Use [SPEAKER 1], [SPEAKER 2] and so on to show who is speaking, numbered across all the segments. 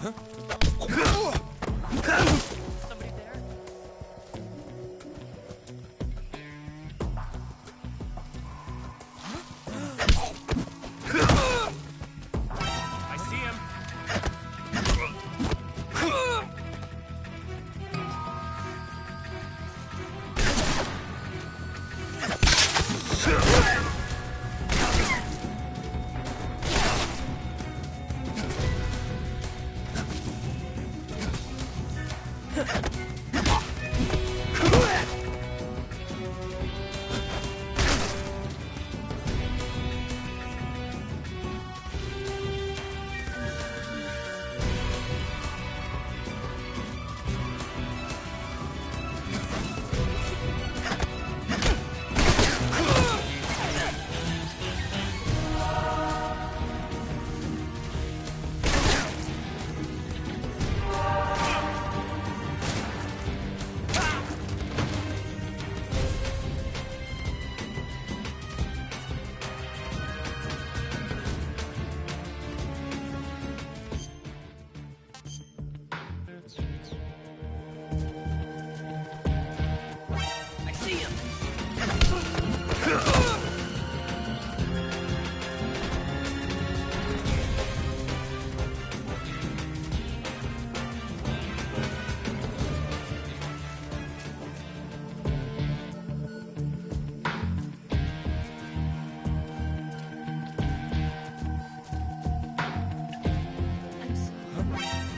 [SPEAKER 1] Somebody there? I see him. I see him.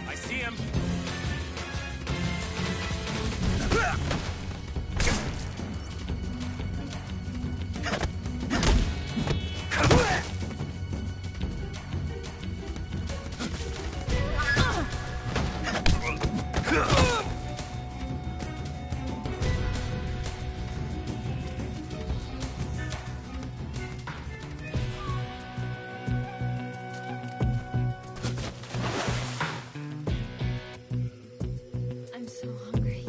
[SPEAKER 1] I see him.
[SPEAKER 2] I'm so hungry.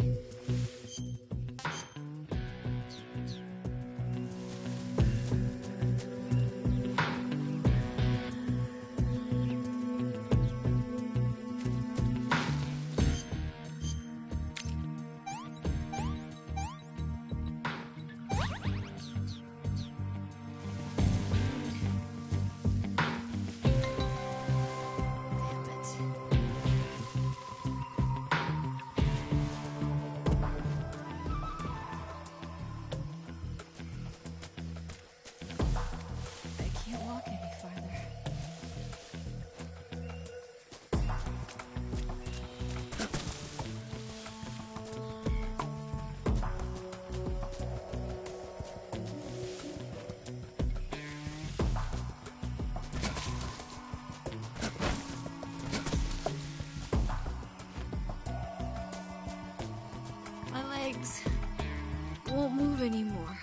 [SPEAKER 2] I can't walk any farther. My legs won't move anymore.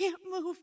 [SPEAKER 3] can't move.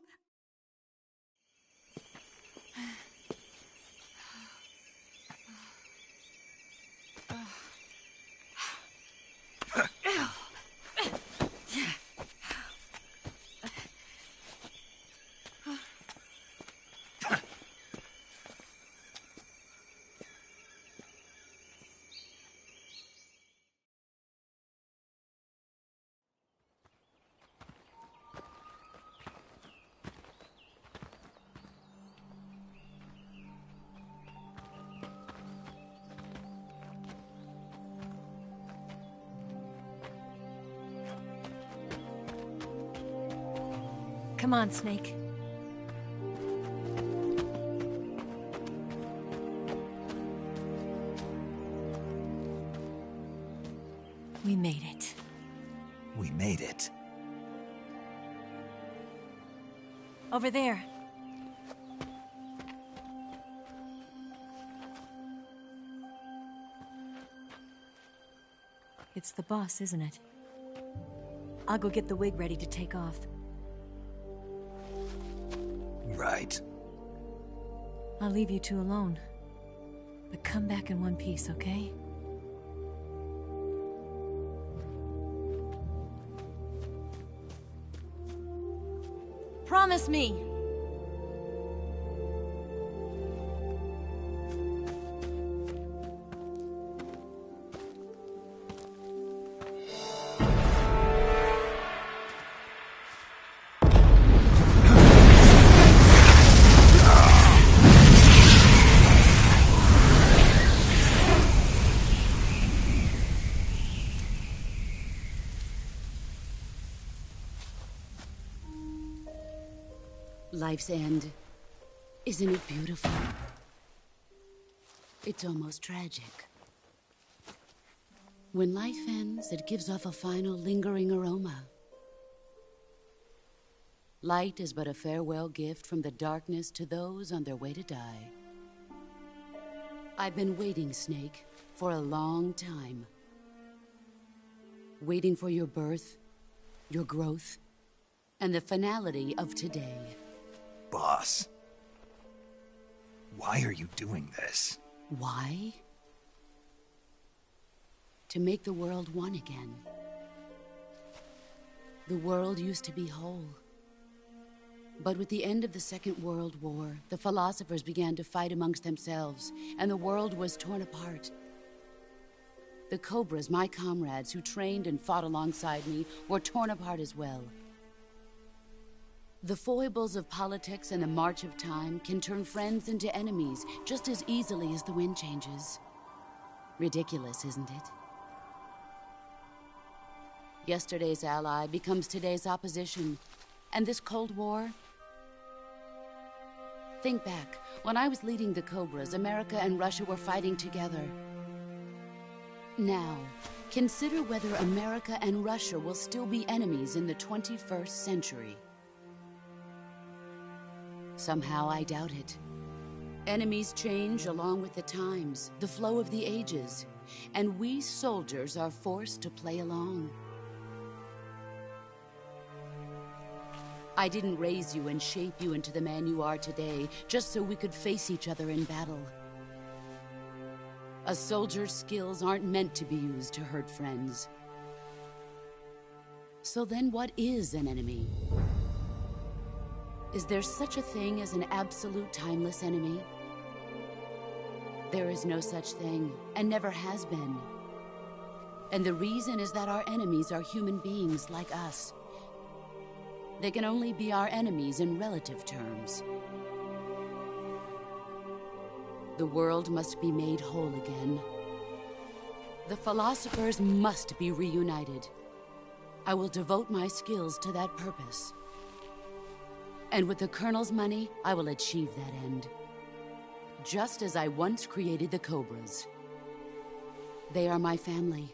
[SPEAKER 4] Come on, Snake. We made it.
[SPEAKER 5] We made it.
[SPEAKER 4] Over there. It's the boss, isn't it? I'll go get the wig ready to take off.
[SPEAKER 5] Right.
[SPEAKER 4] I'll leave you two alone. But come back in one piece, okay? Promise me!
[SPEAKER 3] Life's end. Isn't it beautiful? It's almost tragic. When life ends, it gives off a final lingering aroma. Light is but a farewell gift from the darkness to those on their way to die. I've been waiting, Snake, for a long time. Waiting for your birth, your growth, and the finality of today.
[SPEAKER 5] Boss. Why are you doing this?
[SPEAKER 3] Why? To make the world one again. The world used to be whole. But with the end of the Second World War, the philosophers began to fight amongst themselves, and the world was torn apart. The Cobras, my comrades who trained and fought alongside me, were torn apart as well. The foibles of politics and the march of time can turn friends into enemies just as easily as the wind changes. Ridiculous, isn't it? Yesterday's ally becomes today's opposition. And this Cold War? Think back. When I was leading the Cobras, America and Russia were fighting together. Now, consider whether America and Russia will still be enemies in the 21st century. Somehow I doubt it. Enemies change along with the times, the flow of the ages, and we soldiers are forced to play along. I didn't raise you and shape you into the man you are today just so we could face each other in battle. A soldier's skills aren't meant to be used to hurt friends. So then what is an enemy? Is there such a thing as an absolute timeless enemy? There is no such thing, and never has been. And the reason is that our enemies are human beings like us. They can only be our enemies in relative terms. The world must be made whole again. The philosophers must be reunited. I will devote my skills to that purpose. And with the Colonel's money, I will achieve that end. Just as I once created the Cobras. They are my family.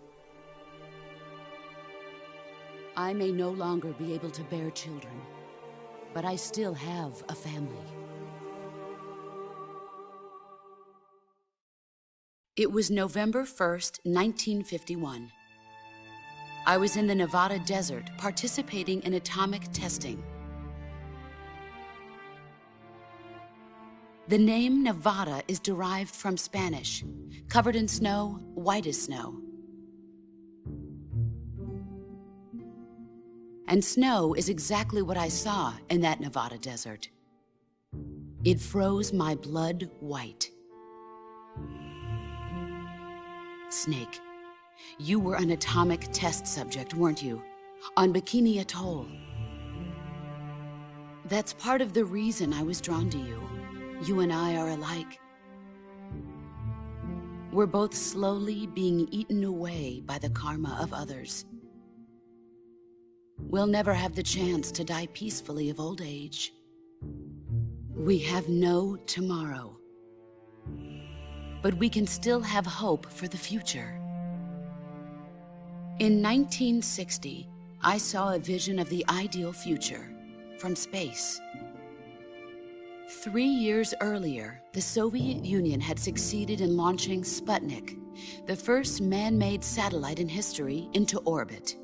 [SPEAKER 3] I may no longer be able to bear children, but I still have a family. It was November 1st, 1951. I was in the Nevada desert participating in atomic testing. The name Nevada is derived from Spanish, covered in snow, white as snow. And snow is exactly what I saw in that Nevada desert. It froze my blood white. Snake, you were an atomic test subject, weren't you? On Bikini Atoll. That's part of the reason I was drawn to you. You and I are alike. We're both slowly being eaten away by the karma of others. We'll never have the chance to die peacefully of old age. We have no tomorrow. But we can still have hope for the future. In 1960, I saw a vision of the ideal future from space. 3 years earlier, the Soviet Union had succeeded in launching Sputnik, the first man-made satellite in history, into orbit.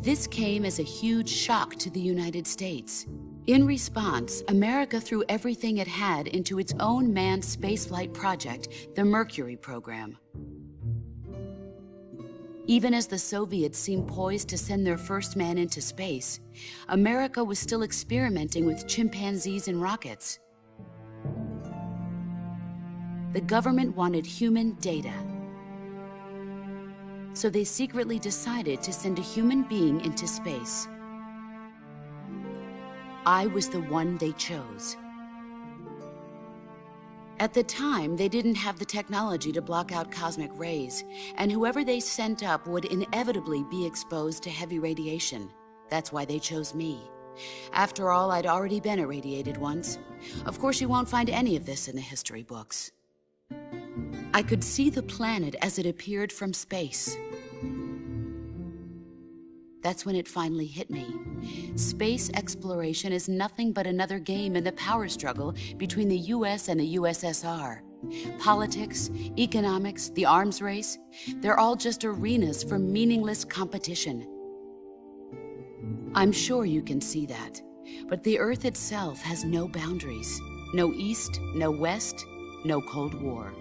[SPEAKER 3] This came as a huge shock to the United States. In response, America threw everything it had into its own manned spaceflight project, the Mercury program. Even as the Soviets seemed poised to send their first man into space, America was still experimenting with chimpanzees and rockets. The government wanted human data. So they secretly decided to send a human being into space. I was the one they chose. At the time, they didn't have the technology to block out cosmic rays, and whoever they sent up would inevitably be exposed to heavy radiation. That's why they chose me. After all, I'd already been irradiated once. Of course, you won't find any of this in the history books. I could see the planet as it appeared from space. That's when it finally hit me. Space exploration is nothing but another game in the power struggle between the US and the USSR. Politics, economics, the arms race, they're all just arenas for meaningless competition. I'm sure you can see that, but the Earth itself has no boundaries. No East, no West, no Cold War.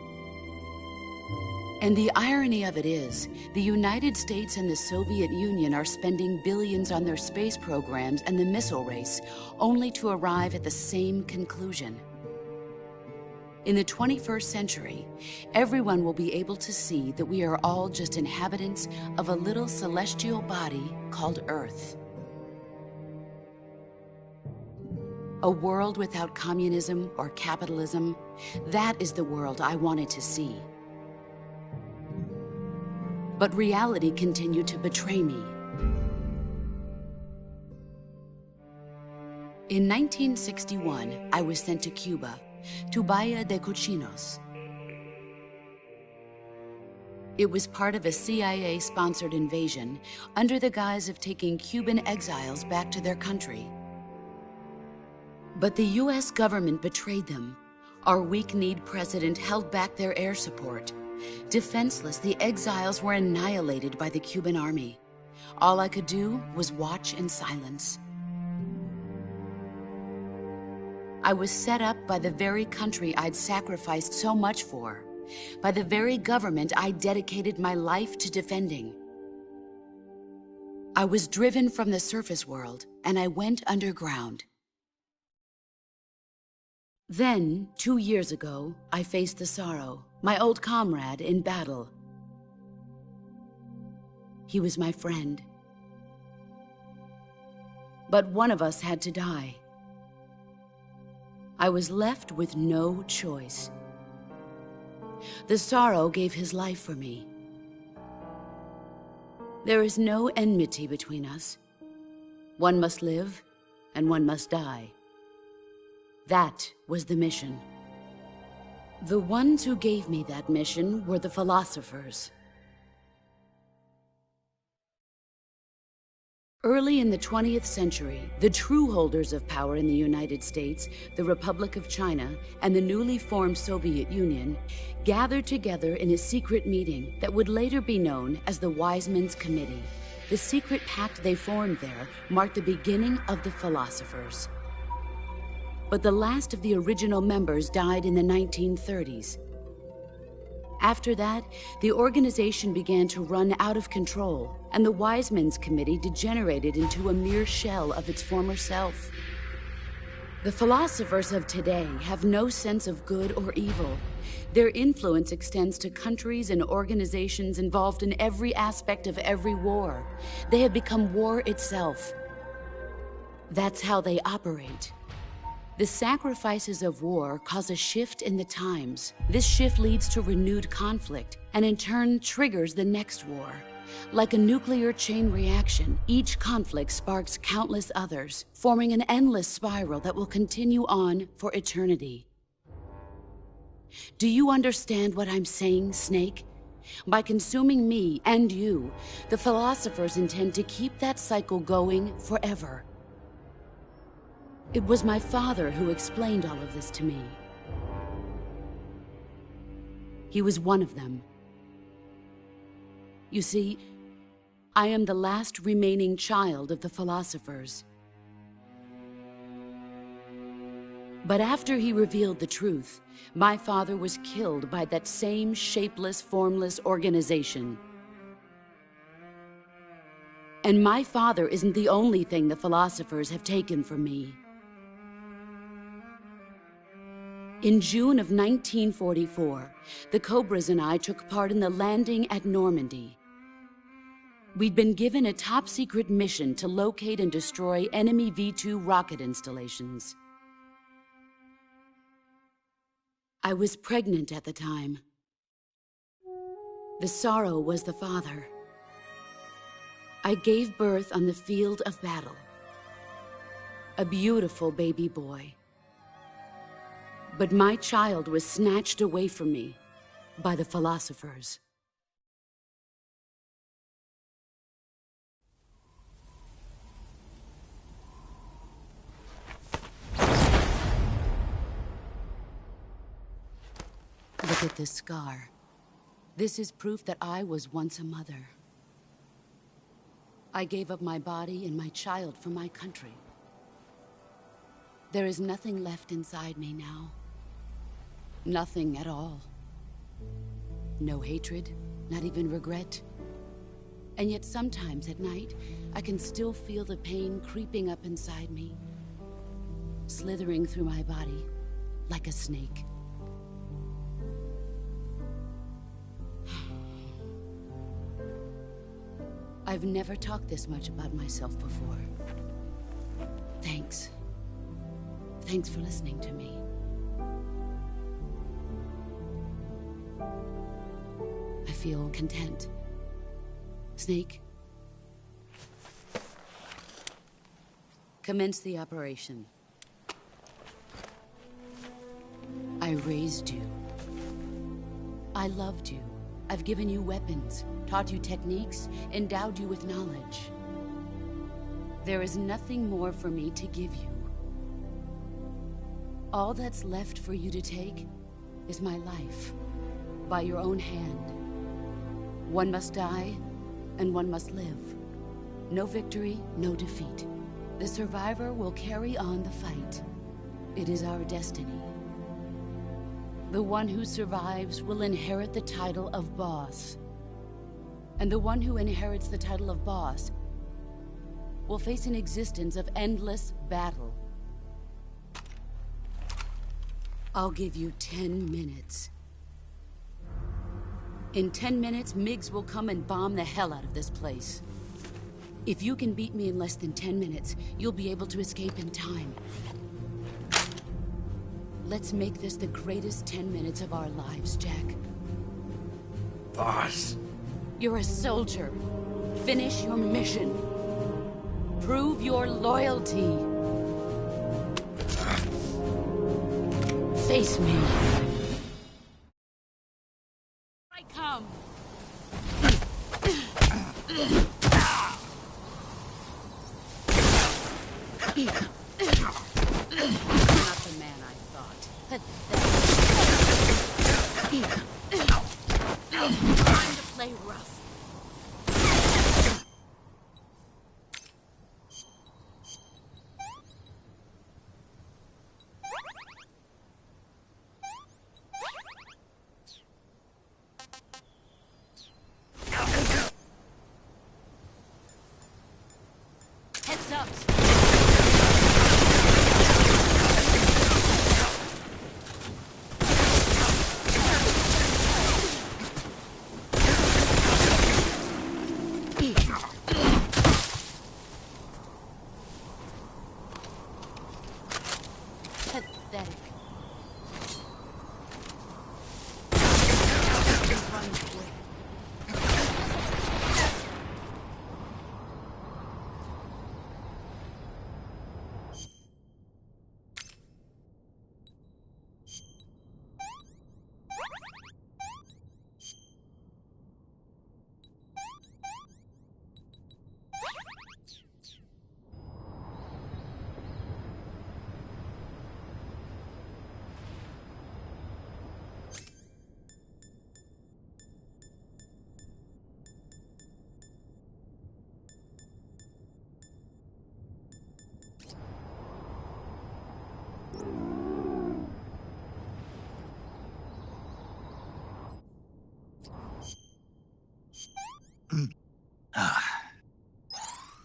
[SPEAKER 3] And the irony of it is, the United States and the Soviet Union are spending billions on their space programs and the missile race, only to arrive at the same conclusion. In the 21st century, everyone will be able to see that we are all just inhabitants of a little celestial body called Earth. A world without communism or capitalism, that is the world I wanted to see. But reality continued to betray me. In 1961, I was sent to Cuba, to Bahia de Cochinos. It was part of a CIA-sponsored invasion under the guise of taking Cuban exiles back to their country. But the US government betrayed them. Our weak-kneed president held back their air support. Defenseless, the exiles were annihilated by the Cuban army. All I could do was watch in silence. I was set up by the very country I'd sacrificed so much for, by the very government I dedicated my life to defending. I was driven from the surface world, and I went underground. Then, 2 years ago, I faced the Sorrow, my old comrade in battle. He was my friend. But one of us had to die. I was left with no choice. The Sorrow gave his life for me. There is no enmity between us. One must live, and one must die. That was the mission. The ones who gave me that mission were the philosophers. Early in the 20th century, the true holders of power in the United States, the Republic of China, and the newly formed Soviet Union gathered together in a secret meeting that would later be known as the Wiseman's Committee. The secret pact they formed there marked the beginning of the philosophers. but the last of the original members died in the 1930s. After that, the organization began to run out of control, and the Wise Men's Committee degenerated into a mere shell of its former self. The philosophers of today have no sense of good or evil. Their influence extends to countries and organizations involved in every aspect of every war. They have become war itself. That's how they operate. The sacrifices of war cause a shift in the times. This shift leads to renewed conflict, and in turn triggers the next war. Like a nuclear chain reaction, each conflict sparks countless others, forming an endless spiral that will continue on for eternity. Do you understand what I'm saying, Snake? By consuming me and you, the philosophers intend to keep that cycle going forever. It was my father who explained all of this to me. He was one of them. You see, I am the last remaining child of the philosophers. But after he revealed the truth, my father was killed by that same shapeless, formless organization. And my father isn't the only thing the philosophers have taken from me. In June of 1944, the Cobras and I took part in the landing at Normandy. We'd been given a top-secret mission to locate and destroy enemy V-2 rocket installations. I was pregnant at the time. The sorrow was the father. I gave birth on the field of battle. A beautiful baby boy. But my child was snatched away from me by the philosophers. Look at this scar. This is proof that I was once a mother. I gave up my body and my child for my country. There is nothing left inside me now. Nothing at all. No hatred, not even regret. And yet sometimes at night, I can still feel the pain creeping up inside me, slithering through my body like a snake. I've never talked this much about myself before. Thanks. Thanks for listening to me. I feel content. Snake? Commence the operation. I raised you. I loved you. I've given you weapons, taught you techniques, endowed you with knowledge. There is nothing more for me to give you. All that's left for you to take is my life, by your own hand. One must die, and one must live. No victory, no defeat. The survivor will carry on the fight. It is our destiny. The one who survives will inherit the title of boss. And the one who inherits the title of boss will face an existence of endless battle. I'll give you 10 minutes. In 10 minutes, MiGs will come and bomb the hell out of this place. If you can beat me in less than 10 minutes, you'll be able to escape in time. Let's make this the greatest 10 minutes of our lives, Jack.
[SPEAKER 5] Boss.
[SPEAKER 3] You're a soldier. Finish your mission. Prove your loyalty. Face me. I come. Not the man I thought. Time to play rough. What's up? Pathetic.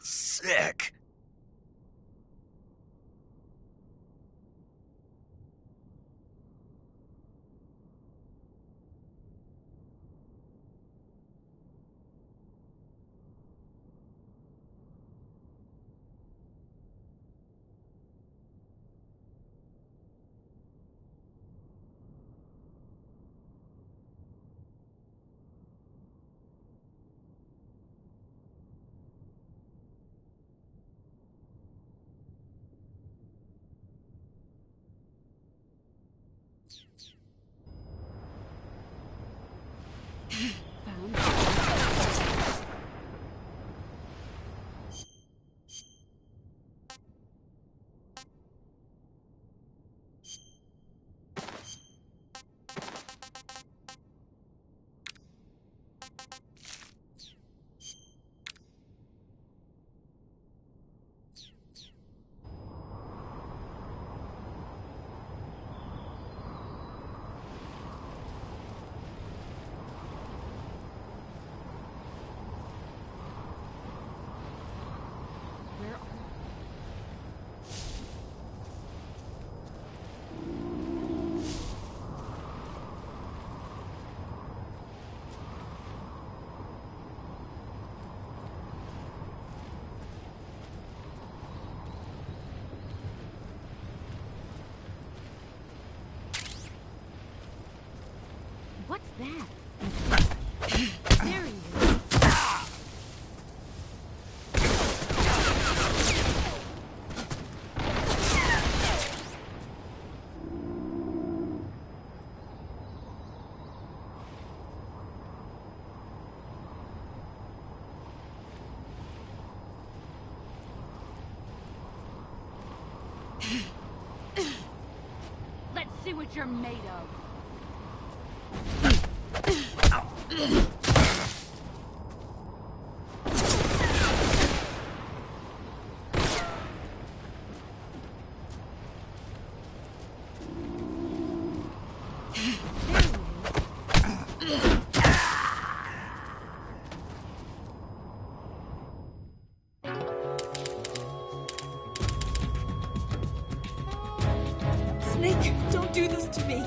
[SPEAKER 5] Sick.
[SPEAKER 3] What's that? There he is. Let's see what you're made of.
[SPEAKER 4] Snake, don't do this to me!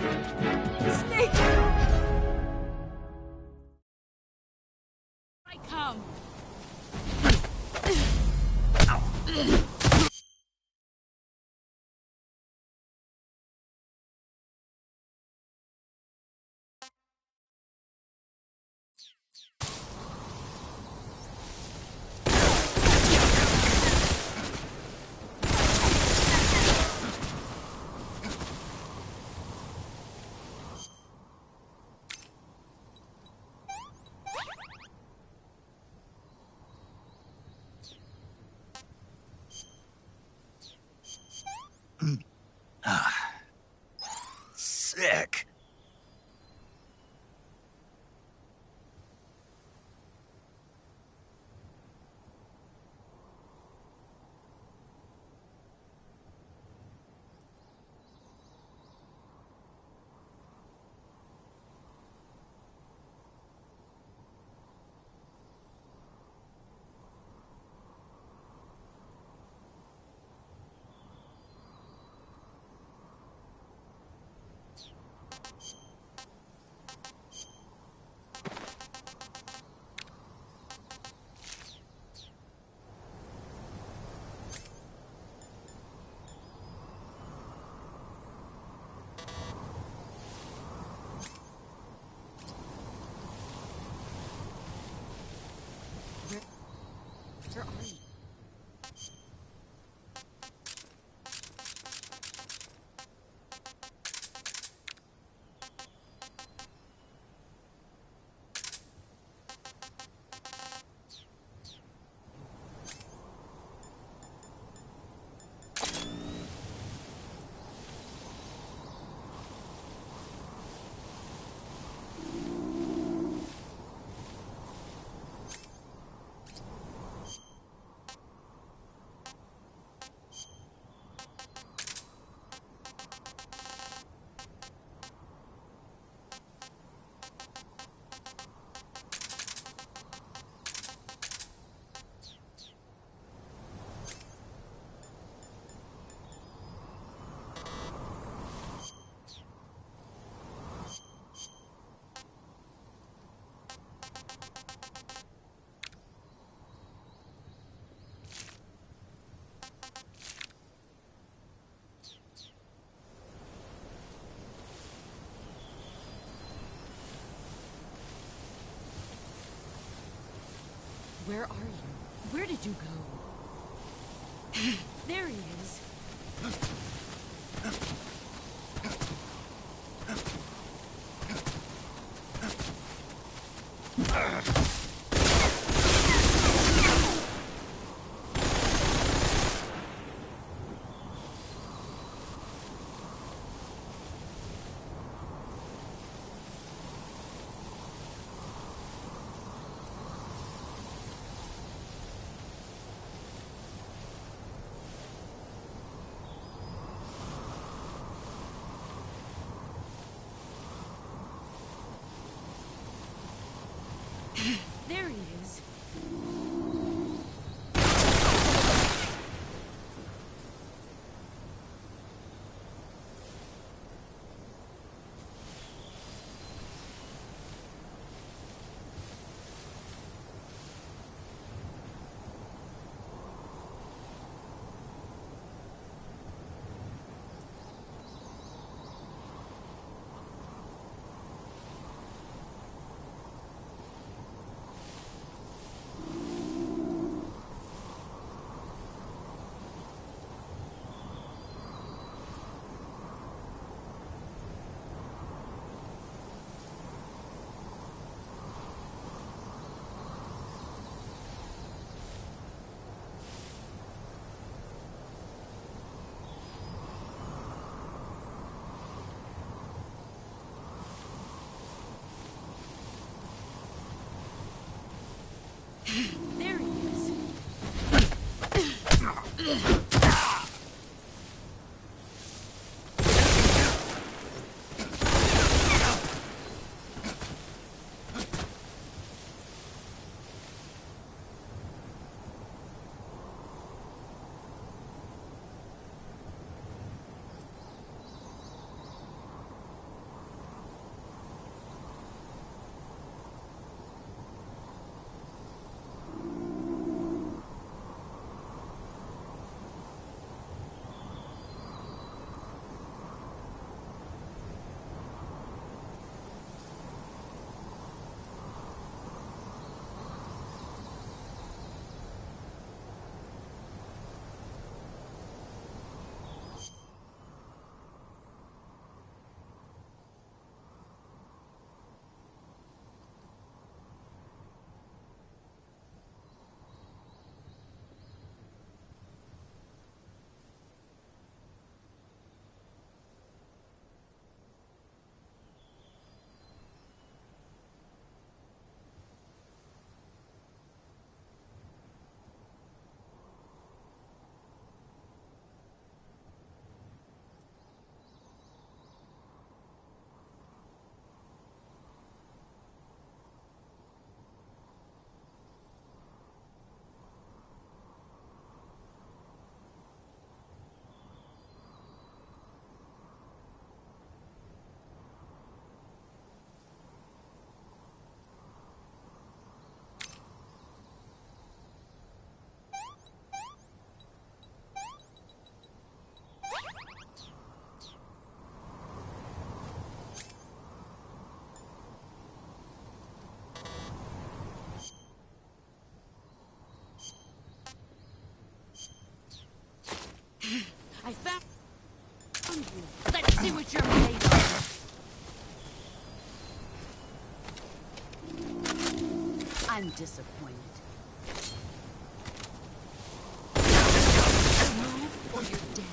[SPEAKER 4] Snake!
[SPEAKER 3] I come. Where are you? Where are you? Where did you go? There he is. There he is. There he is. I'm disappointed. Move or you're dead.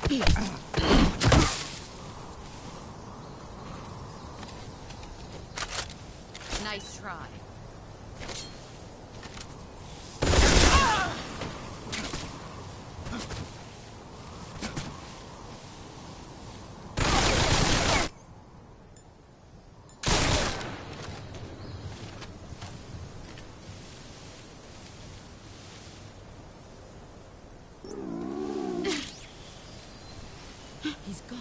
[SPEAKER 3] Nice try. He's gone.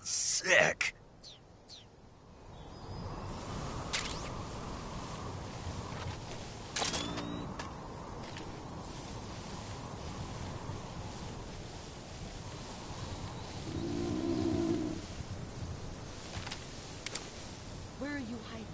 [SPEAKER 5] Sick.
[SPEAKER 3] Where are you hiding?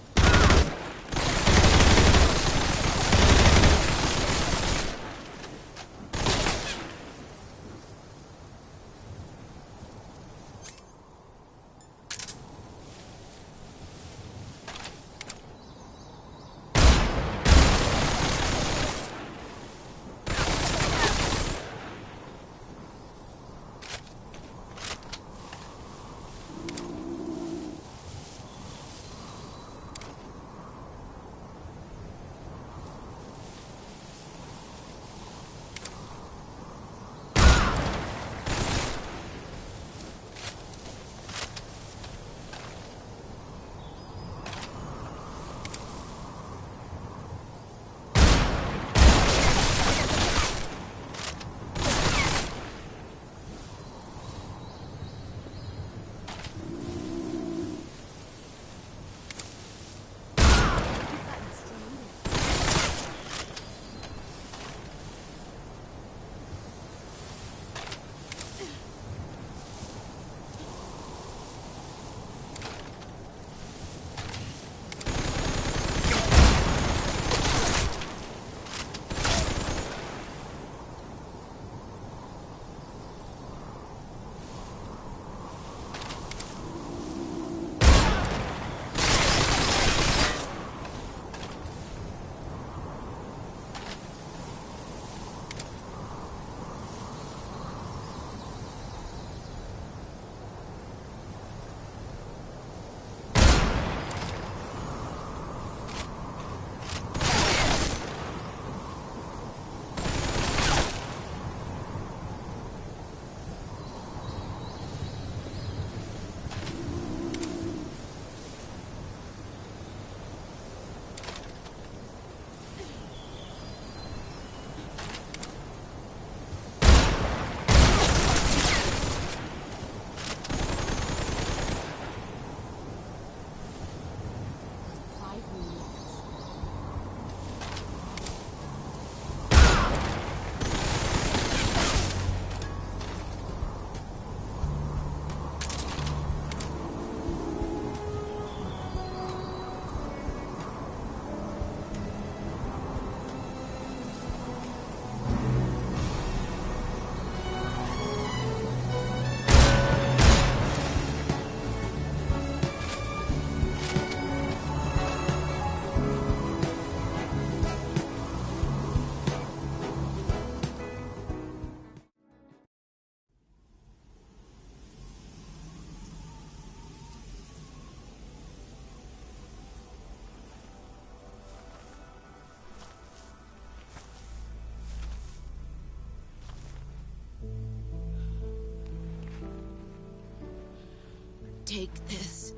[SPEAKER 3] Take this.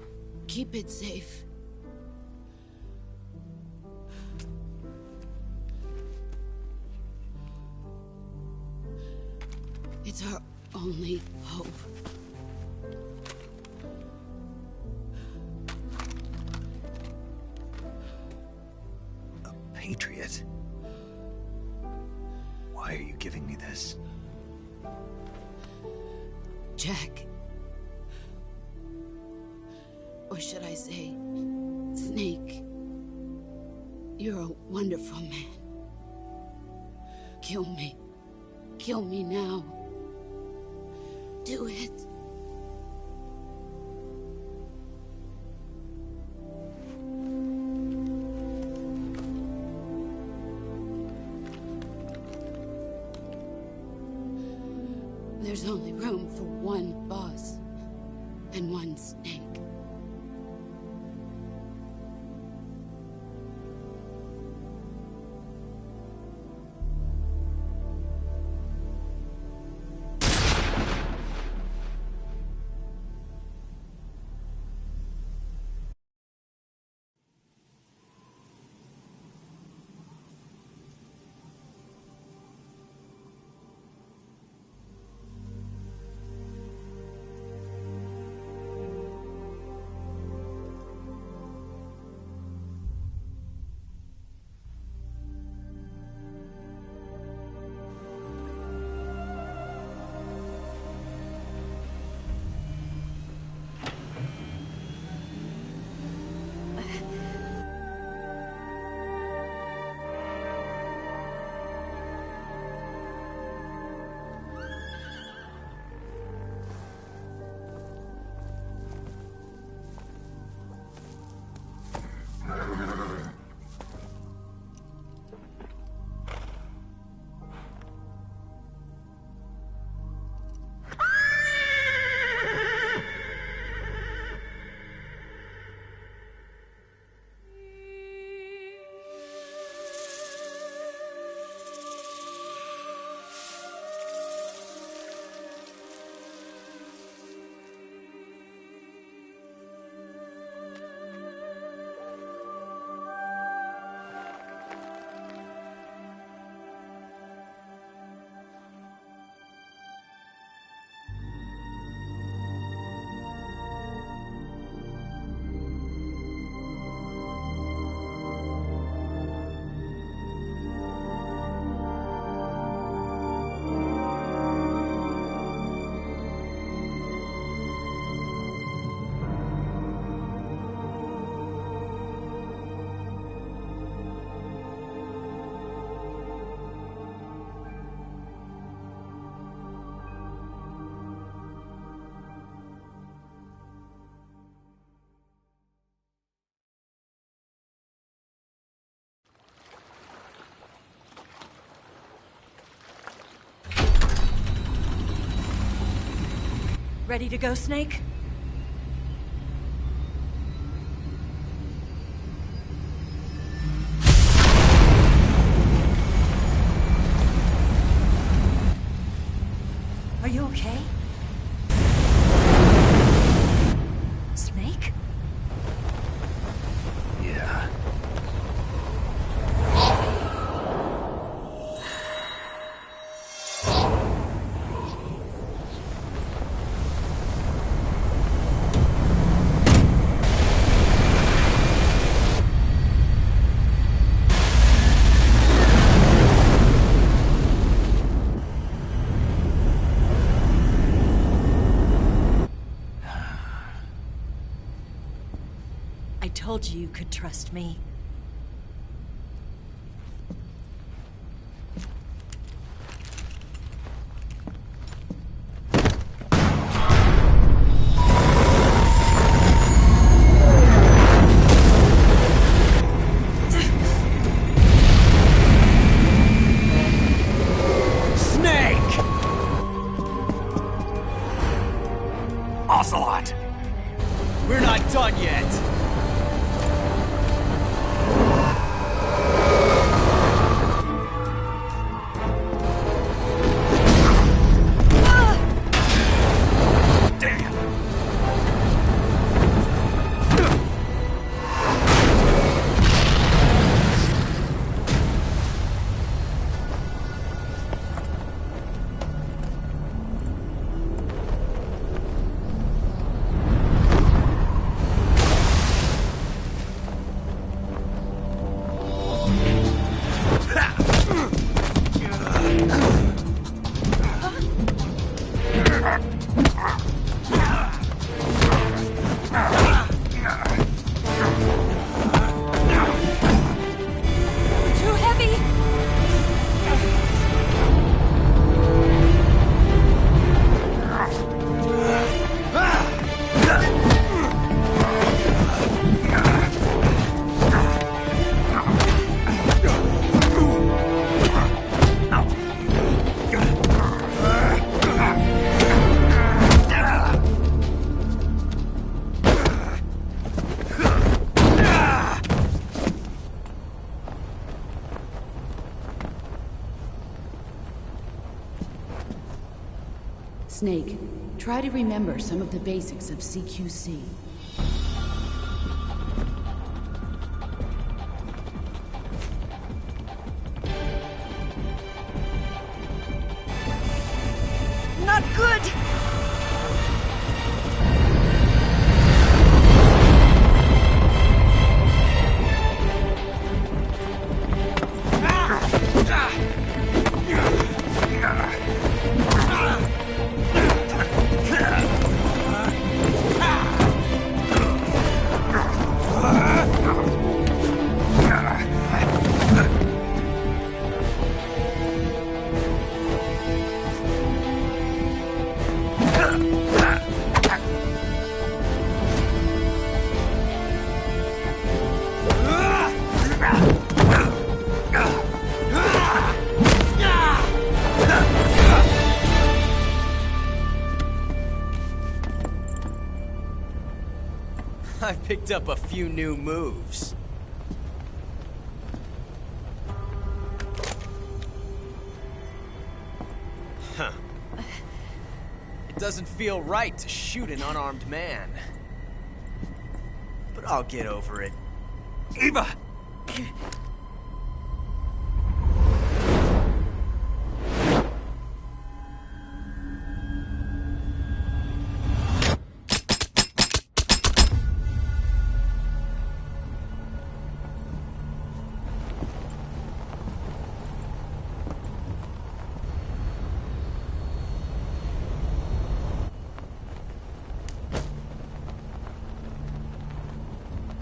[SPEAKER 3] Keep it safe. It's our only hope.
[SPEAKER 5] A patriot? Why are you giving me this?
[SPEAKER 3] Jack. Or should I say, Snake. You're a wonderful man. Kill me. Kill me now. Do it. There's only room for one boss and one Snake.
[SPEAKER 4] Ready to go, Snake? Are you okay? Snake?
[SPEAKER 5] Yeah.
[SPEAKER 4] I told you you could trust me.
[SPEAKER 5] Snake! Ocelot!
[SPEAKER 1] We're not done yet.
[SPEAKER 3] Snake, try to remember some of the basics of CQC.
[SPEAKER 2] Not good!
[SPEAKER 6] I picked up a few new moves. Huh. It doesn't feel right to shoot an unarmed man. But I'll get over it.
[SPEAKER 5] Eva!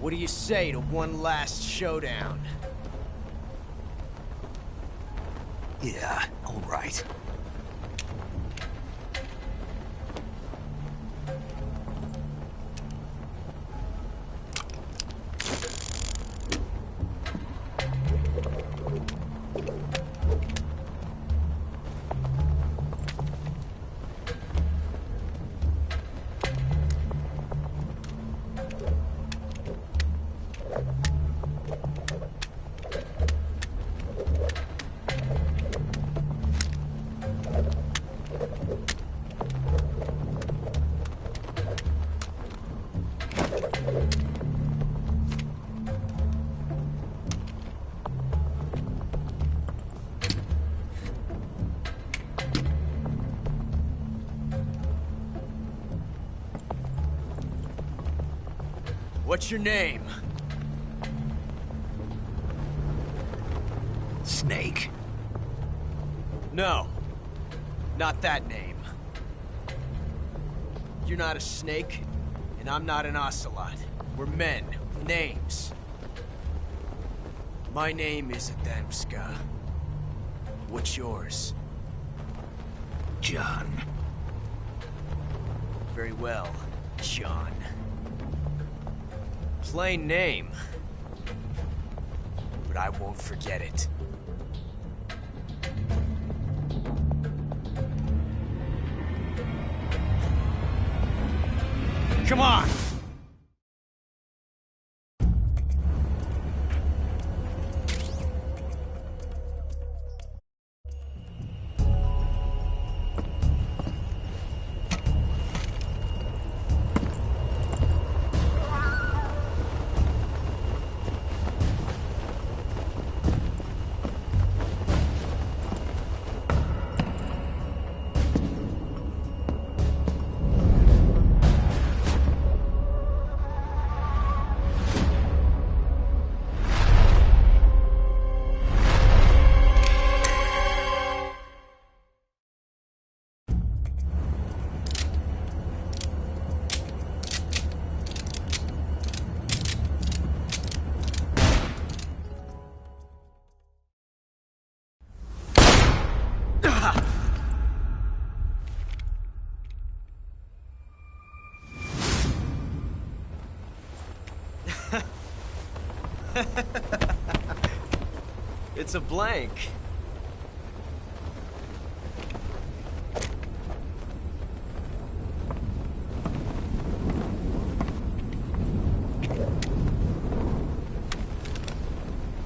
[SPEAKER 6] What do you say to one last showdown?
[SPEAKER 5] Yeah, all right.
[SPEAKER 6] What's your name?
[SPEAKER 5] Snake.
[SPEAKER 6] No. Not that name. You're not a snake, and I'm not an ocelot. We're men with names. My name is Adamska. What's yours?
[SPEAKER 5] John.
[SPEAKER 6] Very well, John. Plain name. But I won't forget it. Come on! It's a blank.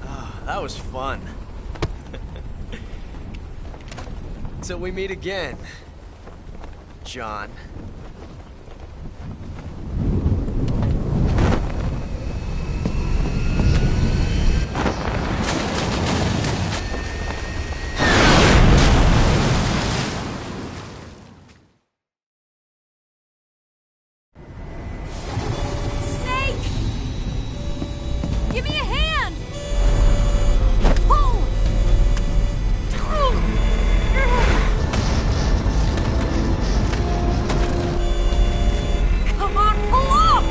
[SPEAKER 6] Ah, that was fun. Till we meet again. John.
[SPEAKER 2] Snake! Give me a hand! Pull! Come on, pull up!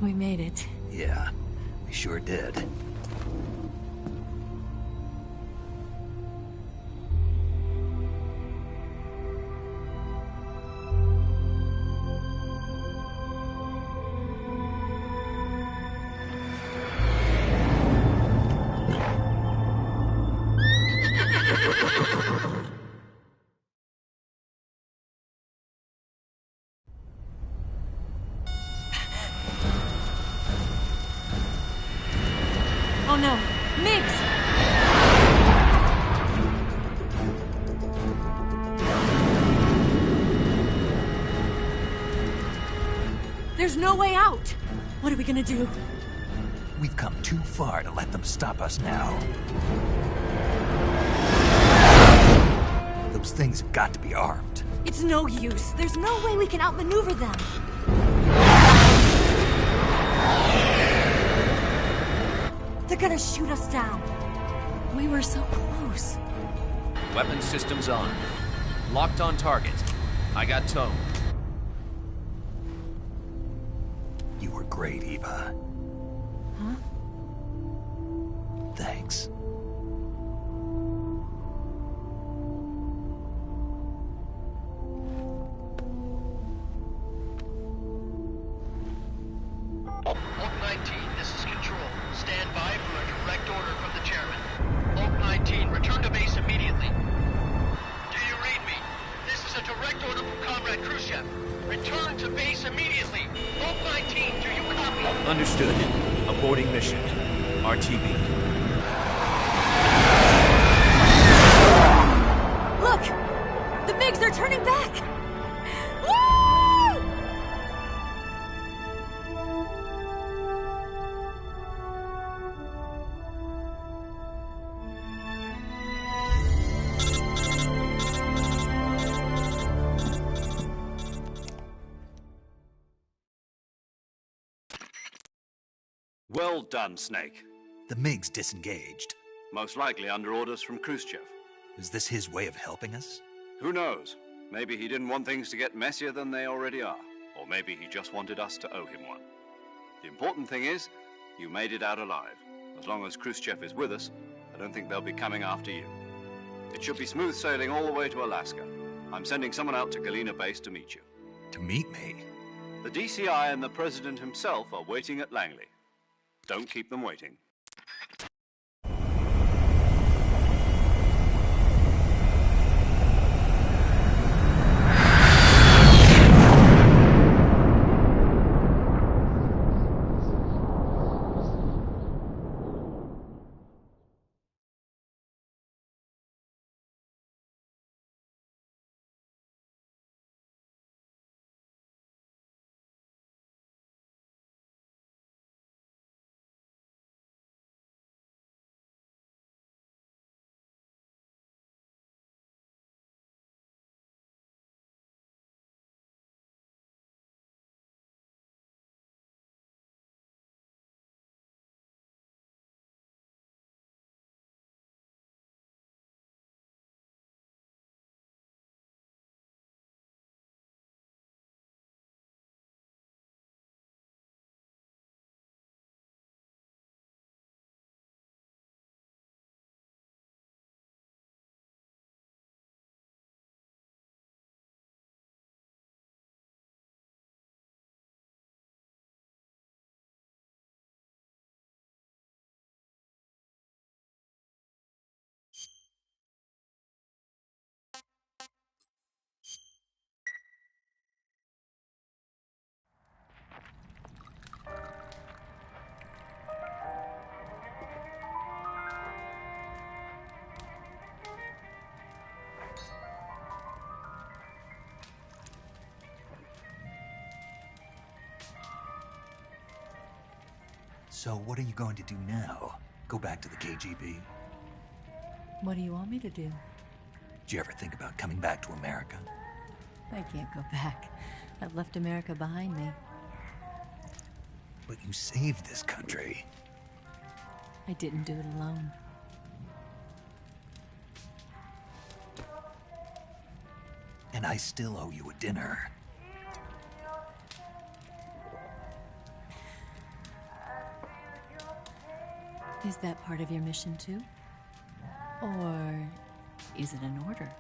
[SPEAKER 4] We made it.
[SPEAKER 5] Yeah, we sure did.
[SPEAKER 4] Oh no! Migs! There's no way out! What are we gonna do?
[SPEAKER 5] We've come too far to let them stop us now. Those things have got to be armed.
[SPEAKER 2] It's no use. There's no way we can outmaneuver them. They're gonna shoot us down.
[SPEAKER 4] We were so close.
[SPEAKER 1] Weapons systems on. Locked on target. I got tone.
[SPEAKER 5] You were great, Eva.
[SPEAKER 4] Huh?
[SPEAKER 5] Thanks.
[SPEAKER 7] Oak 19, this is Control. Stand by for a direct order from the chairman. Oak 19, return to base immediately. Do you read me? This is a direct order from Comrade Khrushchev. Return to base immediately. Oak 19, do you copy?
[SPEAKER 1] Understood. Aborting mission. RTB.
[SPEAKER 2] Look! The MiGs are turning back! Woo!
[SPEAKER 8] Well done, Snake.
[SPEAKER 5] The MiGs disengaged.
[SPEAKER 8] Most likely under orders from Khrushchev.
[SPEAKER 5] Is this his way of helping us?
[SPEAKER 8] Who knows? Maybe he didn't want things to get messier than they already are. Or maybe he just wanted us to owe him one. The important thing is, you made it out alive. As long as Khrushchev is with us, I don't think they'll be coming after you. It should be smooth sailing all the way to Alaska. I'm sending someone out to Galena Base to meet you.
[SPEAKER 5] To meet me?
[SPEAKER 8] The DCI and the President himself are waiting at Langley. Don't keep them waiting.
[SPEAKER 5] So what are you going to do now? Go back to the KGB?
[SPEAKER 4] What do you want me to do?
[SPEAKER 5] Did you ever think about coming back to America?
[SPEAKER 4] I can't go back. I've left America behind me.
[SPEAKER 5] But you saved this country.
[SPEAKER 4] I didn't do it alone.
[SPEAKER 5] And I still owe you a dinner.
[SPEAKER 4] Is that part of your mission too? Or is it an order?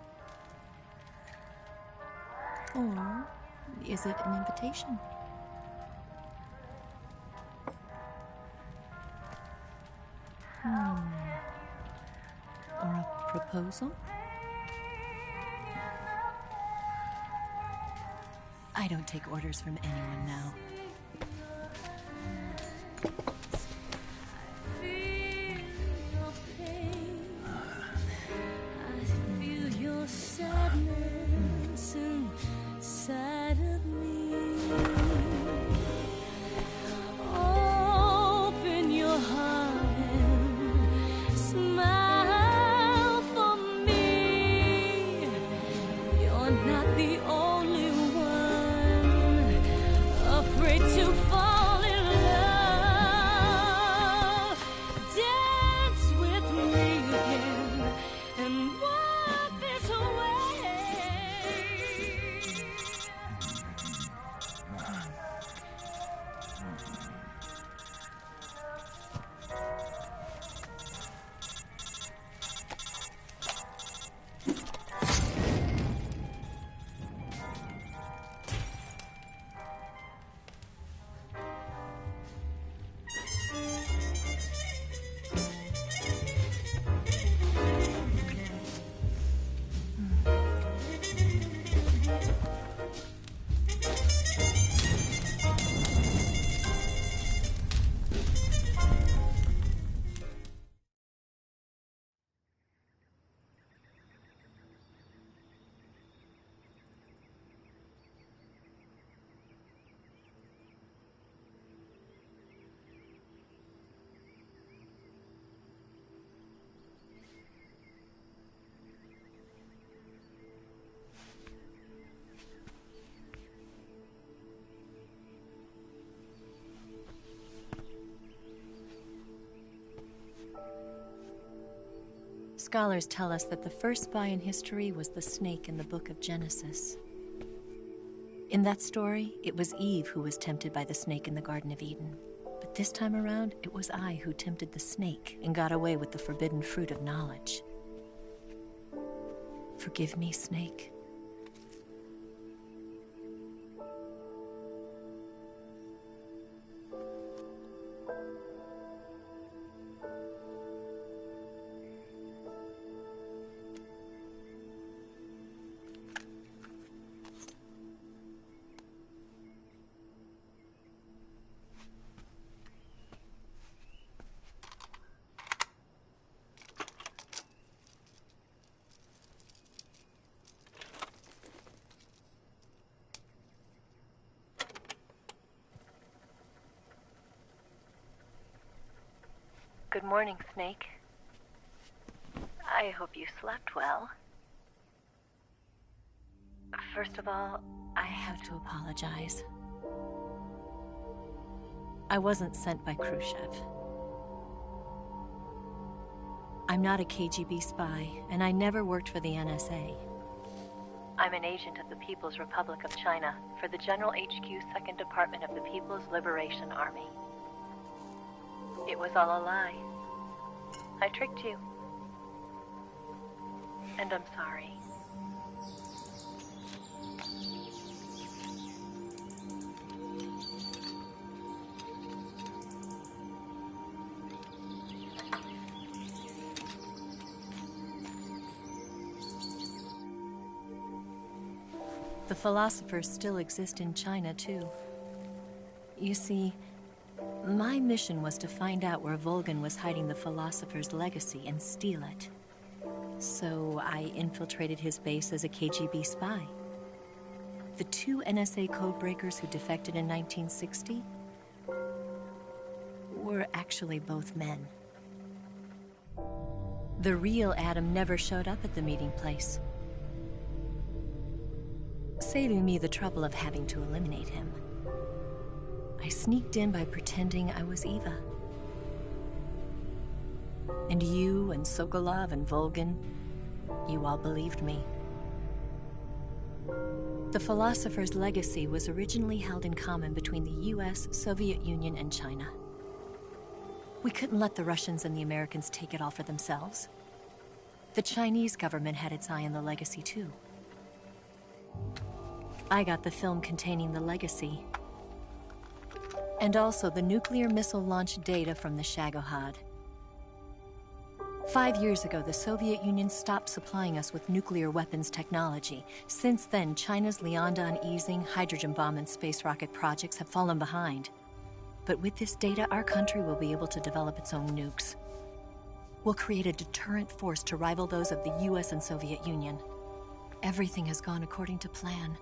[SPEAKER 4] Or is it an invitation? Or a proposal? I don't take orders from anyone now. Scholars tell us that the first spy in history was the snake in the book of Genesis. In that story, it was Eve who was tempted by the snake in the Garden of Eden. But this time around, it was I who tempted the snake and got away with the forbidden fruit of knowledge. Forgive me, Snake.
[SPEAKER 9] Good morning, Snake. I hope you slept well. First of all,
[SPEAKER 4] I have to apologize. I wasn't sent by Khrushchev. I'm not a KGB spy, and I never worked for the NSA.
[SPEAKER 9] I'm an agent of the People's Republic of China for the General HQ 2nd Department of the People's Liberation Army. It was all a lie. I tricked you. And I'm sorry.
[SPEAKER 4] The philosophers still exist in China, too. You see, my mission was to find out where Volgin was hiding the philosopher's legacy and steal it. So I infiltrated his base as a KGB spy. The 2 NSA codebreakers who defected in 1960 were were actually both men. The real Adam never showed up at the meeting place, saving me the trouble of having to eliminate him. I sneaked in by pretending I was Eva. And you and Sokolov and Volgin, you all believed me. The Philosopher's legacy was originally held in common between the US, Soviet Union, and China. We couldn't let the Russians and the Americans take it all for themselves. The Chinese government had its eye on the legacy too. I got the film containing the legacy, and also the nuclear missile launch data from the Shagohod. 5 years ago, the Soviet Union stopped supplying us with nuclear weapons technology. Since then, China's Liaodong easing, hydrogen bomb, and space rocket projects have fallen behind. But with this data, our country will be able to develop its own nukes. We'll create a deterrent force to rival those of the US and Soviet Union. Everything has gone according to plan,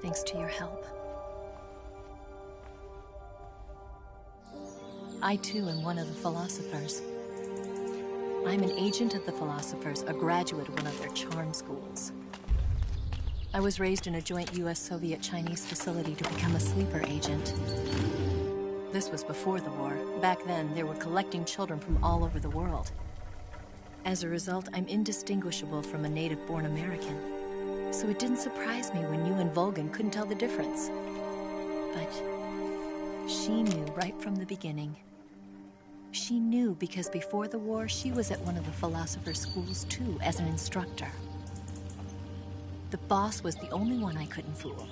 [SPEAKER 4] thanks to your help. I too am one of the Philosophers. I'm an agent of the Philosophers, a graduate of one of their charm schools. I was raised in a joint US-Soviet-Chinese facility to become a sleeper agent. This was before the war. Back then, they were collecting children from all over the world. As a result, I'm indistinguishable from a native-born American. So it didn't surprise me when you and Volgin couldn't tell the difference. But she knew right from the beginning. She knew because before the war, she was at one of the Philosopher's schools too, as an instructor. The boss was the only one I couldn't fool.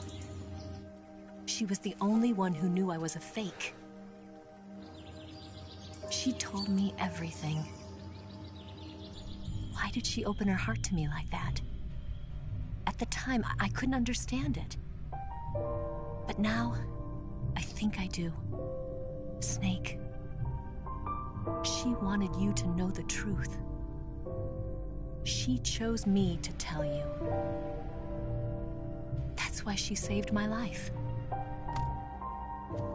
[SPEAKER 4] She was the only one who knew I was a fake. She told me everything. Why did she open her heart to me like that? At the time, I couldn't understand it. But now, I think I do. Snake. She wanted you to know the truth. She chose me to tell you. That's why she saved my life.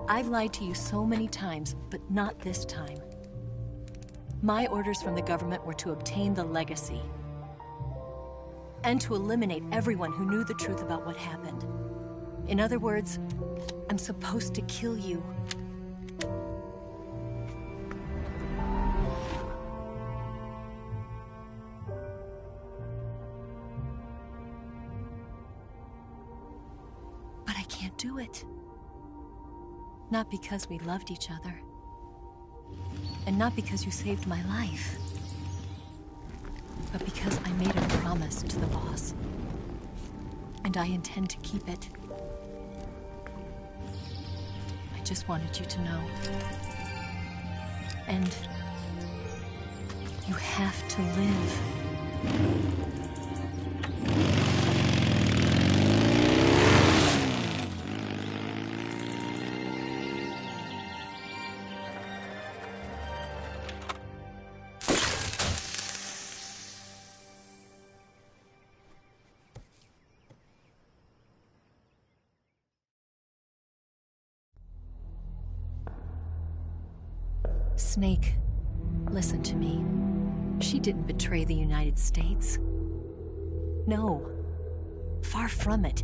[SPEAKER 4] I've lied to you so many times, but not this time. My orders from the government were to obtain the legacy and to eliminate everyone who knew the truth about what happened. In other words, I'm supposed to kill you. But I can't do it. Not because we loved each other. And not because you saved my life. But because I made a promise to the boss. And I intend to keep it. I just wanted you to know. And you have to live. Snake, listen to me. She didn't betray the United States. No. Far from it.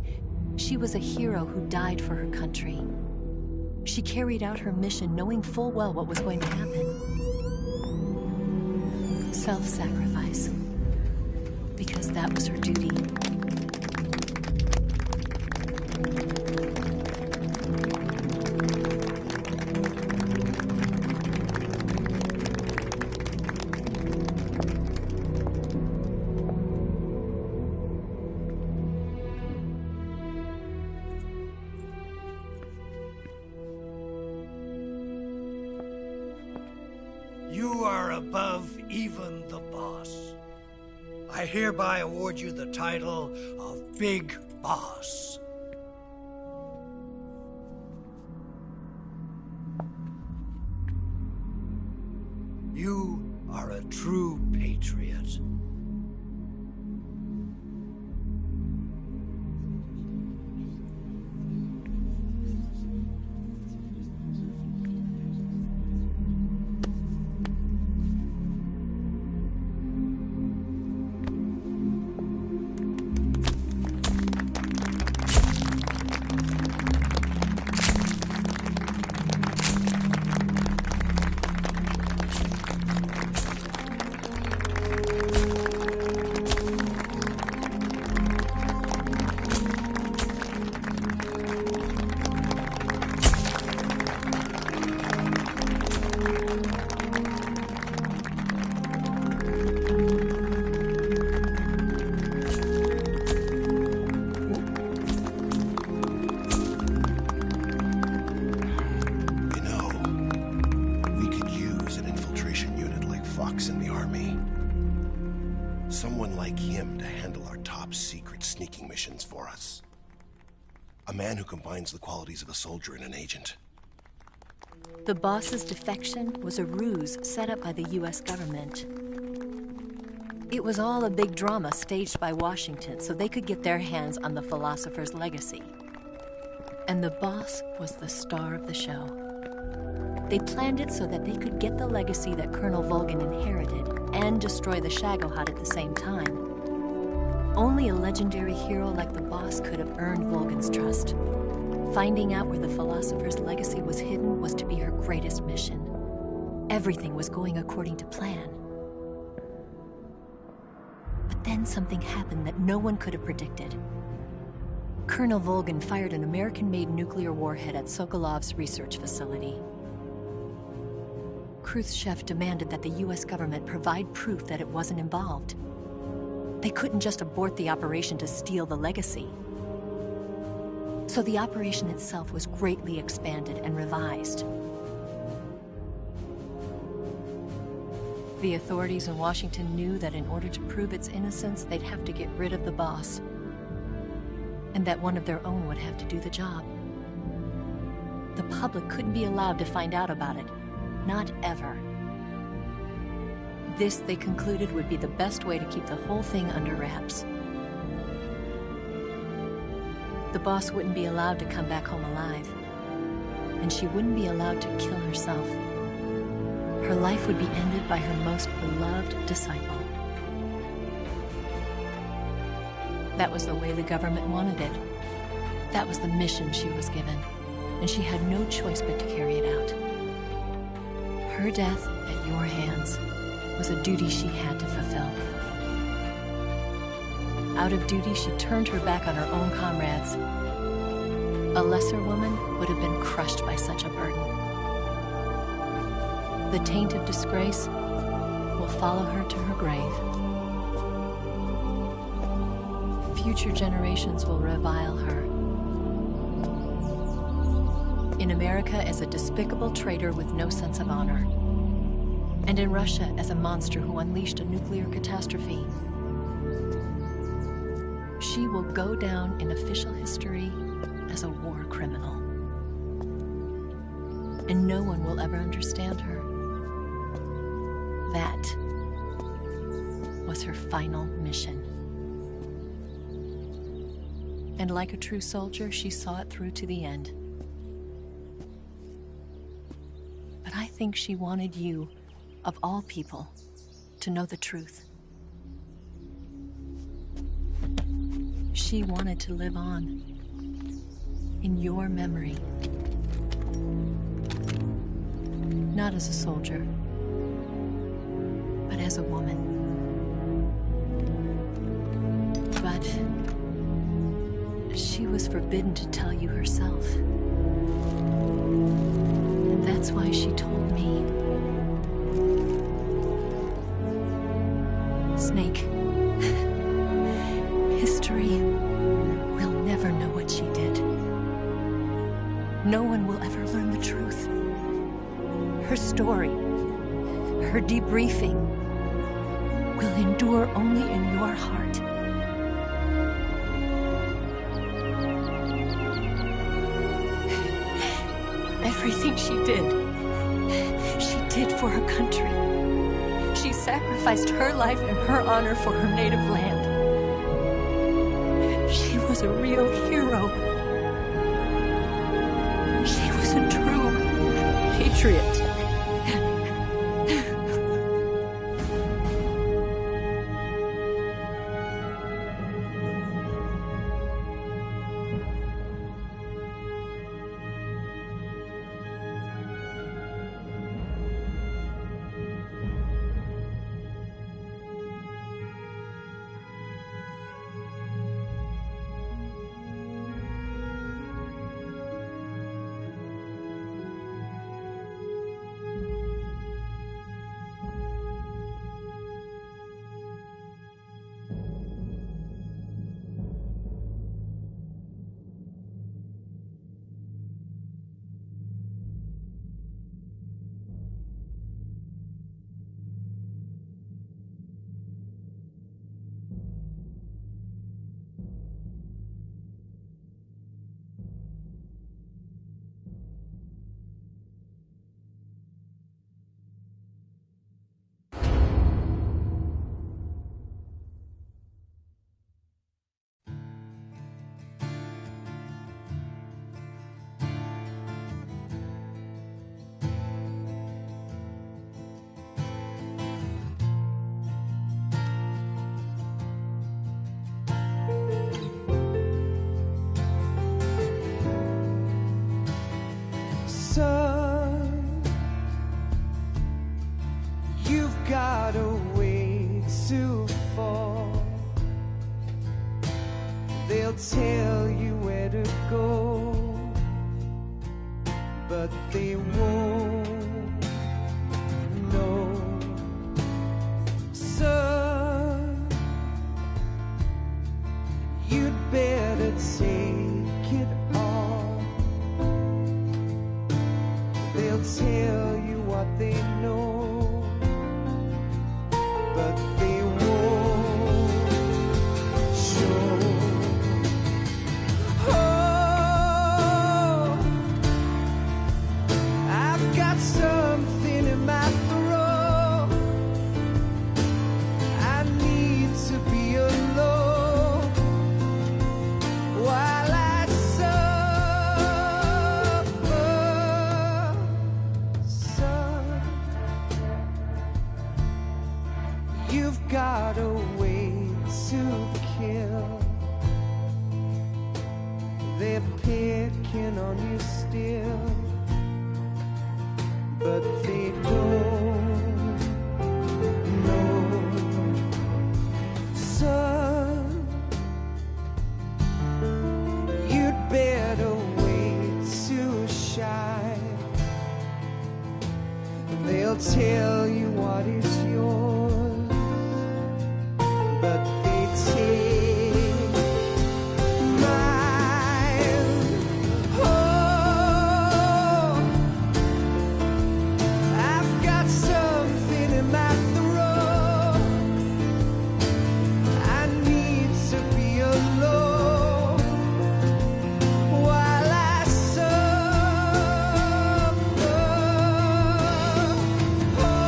[SPEAKER 4] She was a hero who died for her country. She carried out her mission knowing full well what was going to happen. Self-sacrifice. Because that was her duty.
[SPEAKER 10] You are above even the boss. I hereby award you the title of Big Boss. You are a true patriot.
[SPEAKER 11] Fox in the army. Someone like him to handle our top secret sneaking missions for us. A man who combines the qualities of a soldier and an agent.
[SPEAKER 4] The boss's defection was a ruse set up by the US government. It was all a big drama staged by Washington so they could get their hands on the philosopher's legacy. And the boss was the star of the show. They planned it so that they could get the legacy that Colonel Volgin inherited and destroy the Shagohod at the same time. Only a legendary hero like the boss could have earned Volgin's trust. Finding out where the philosopher's legacy was hidden was to be her greatest mission. Everything was going according to plan. But then something happened that no one could have predicted. Colonel Volgin fired an American-made nuclear warhead at Sokolov's research facility. Khrushchev demanded that the US government provide proof that it wasn't involved. They couldn't just abort the operation to steal the legacy. So the operation itself was greatly expanded and revised. The authorities in Washington knew that in order to prove its innocence, they'd have to get rid of the boss. And that one of their own would have to do the job. The public couldn't be allowed to find out about it. Not ever. This, they concluded, would be the best way to keep the whole thing under wraps. The boss wouldn't be allowed to come back home alive. And she wouldn't be allowed to kill herself. Her life would be ended by her most beloved disciple. That was the way the government wanted it. That was the mission she was given, and she had no choice but to carry it out. Her death at your hands was a duty she had to fulfill. Out of duty, she turned her back on her own comrades. A lesser woman would have been crushed by such a burden. The taint of disgrace will follow her to her grave. Future generations will revile her. In America as a despicable traitor with no sense of honor. And in Russia as a monster who unleashed a nuclear catastrophe. She will go down in official history as a war criminal. And no one will ever understand her. That was her final mission. And like a true soldier, she saw it through to the end. But I think she wanted you, of all people, to know the truth. She wanted to live on, in your memory. Not as a soldier, but as a woman. But she was forbidden to tell you herself. And that's why she told me. Snake, history will never know what she did. No one will ever learn the truth. Her story, her debriefing, will endure only in your heart. Everything she did for her country. She sacrificed her life and her honor for her native land. She was a real hero. She was a true patriot.
[SPEAKER 12] Son, you've got a way to fall. They'll tell you where to go, but they won't know. Son, you'd better take it all. They'll tell you what they know, but they won't show. Oh, I've got something in my throat. I need to be alone while I suffer. Son, you've got a way to kill. They're picking on you still, but they don't know. Son, you'd better wait to shine. They'll tell you what is yours, but they take mine. Oh, I've got something in my throat. I need to be alone while I suffer. Oh,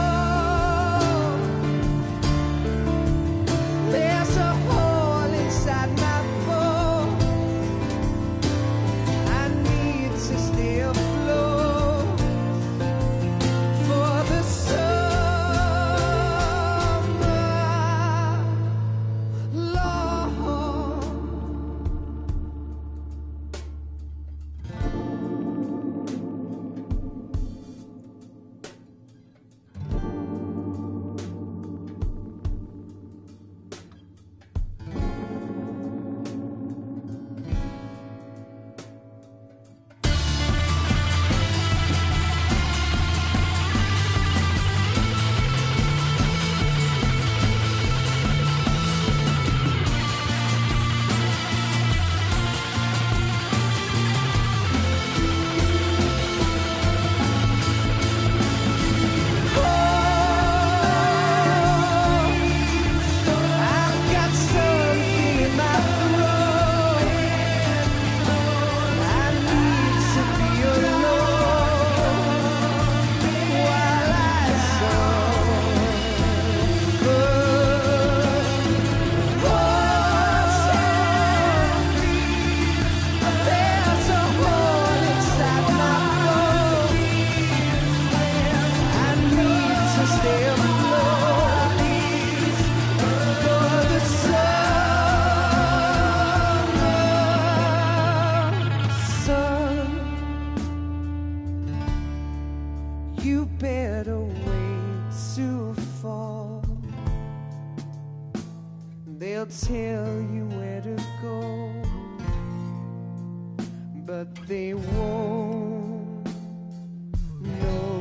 [SPEAKER 12] there's a hole inside my bone. I need to stay afloat for the summer, Lord. I've got something in my throat. I need to be alone while I suffer. There's a hole inside my bone. I need to stay afloat for the summer. Son, you better wait to fall. They'll tell you where to go, but they won't know.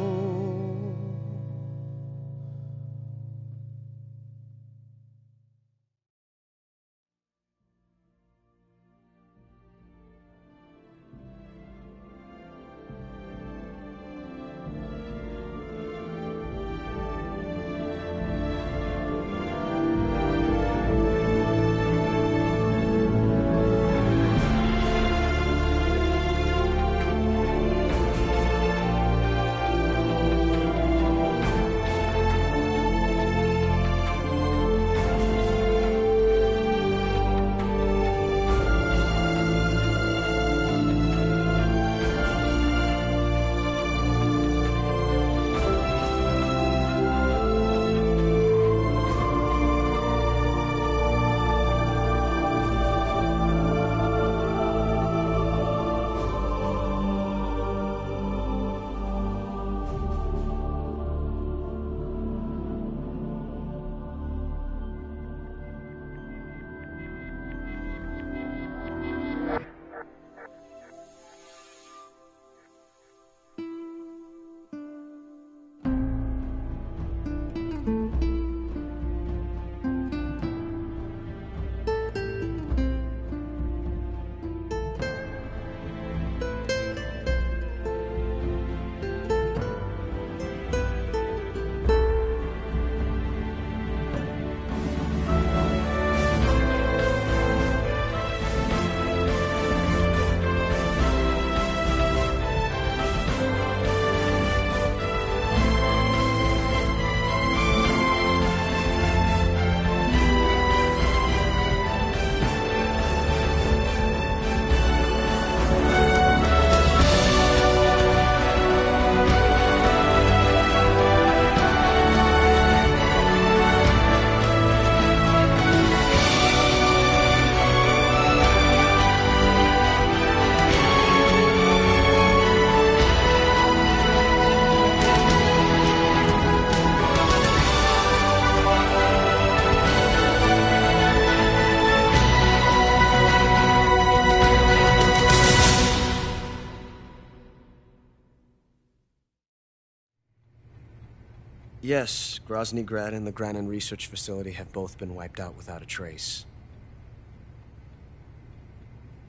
[SPEAKER 13] Yes, Grozny Grad and the Granin Research Facility have both been wiped out without a trace.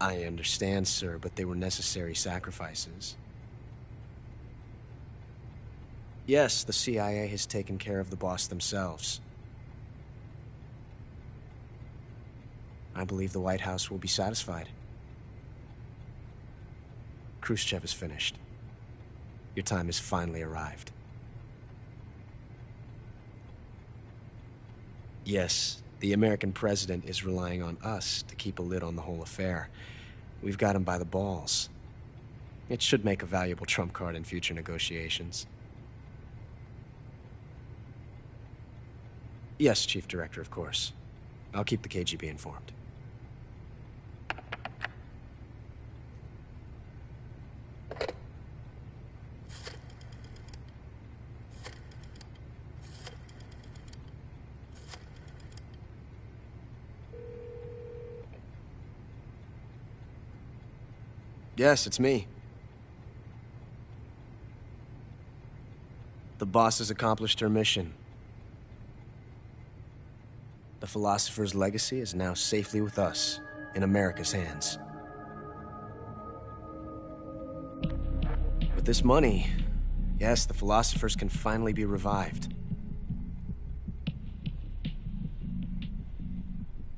[SPEAKER 13] I understand, sir, but they were necessary sacrifices. Yes, the CIA has taken care of the boss themselves. I believe the White House will be satisfied. Khrushchev is finished. Your time has finally arrived. Yes, the American president is relying on us to keep a lid on the whole affair. We've got him by the balls. It should make a valuable trump card in future negotiations. Yes, Chief Director, of course. I'll keep the KGB informed. Yes, it's me. The boss has accomplished her mission. The Philosopher's legacy is now safely with us, in America's hands. With this money, yes, the Philosophers can finally be revived.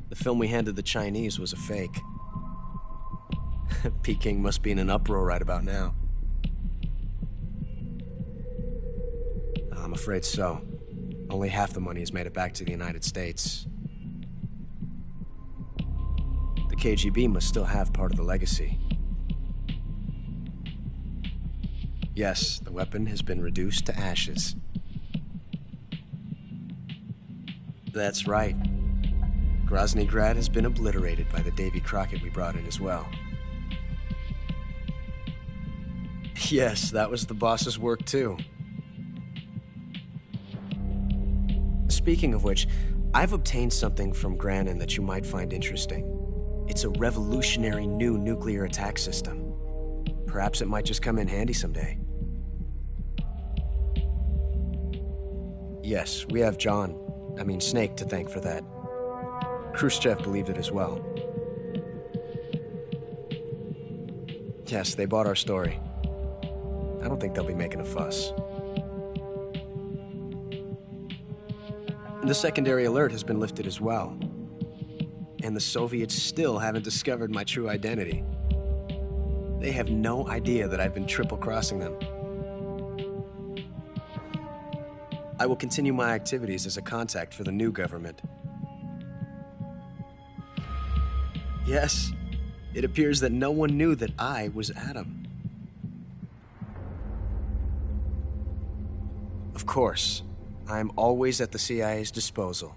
[SPEAKER 13] The film we handed the Chinese was a fake. Peking must be in an uproar right about now. I'm afraid so. Only half the money has made it back to the United States. The KGB must still have part of the legacy. Yes, the weapon has been reduced to ashes. That's right. Grozny Grad has been obliterated by the Davy Crockett we brought in as well. Yes, that was the boss's work too. Speaking of which, I've obtained something from Granin that you might find interesting. It's a revolutionary new nuclear attack system. Perhaps it might just come in handy someday. Yes, we have Snake to thank for that. Khrushchev believed it as well. Yes, they bought our story. I don't think they'll be making a fuss. The secondary alert has been lifted as well. And the Soviets still haven't discovered my true identity. They have no idea that I've been triple-crossing them. I will continue my activities as a contact for the new government. Yes, it appears that no one knew that I was Adam. Of course, I am always at the CIA's disposal.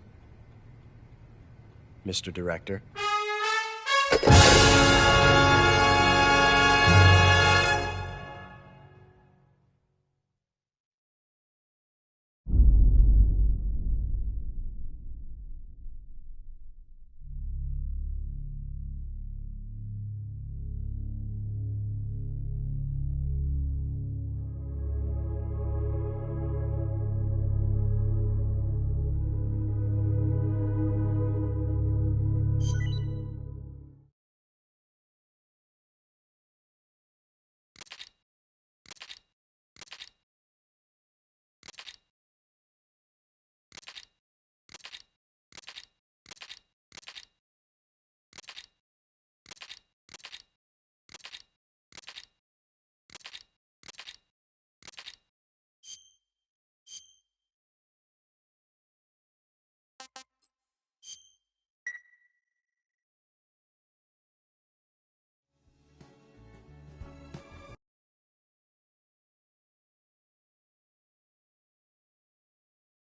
[SPEAKER 13] Mr. Director.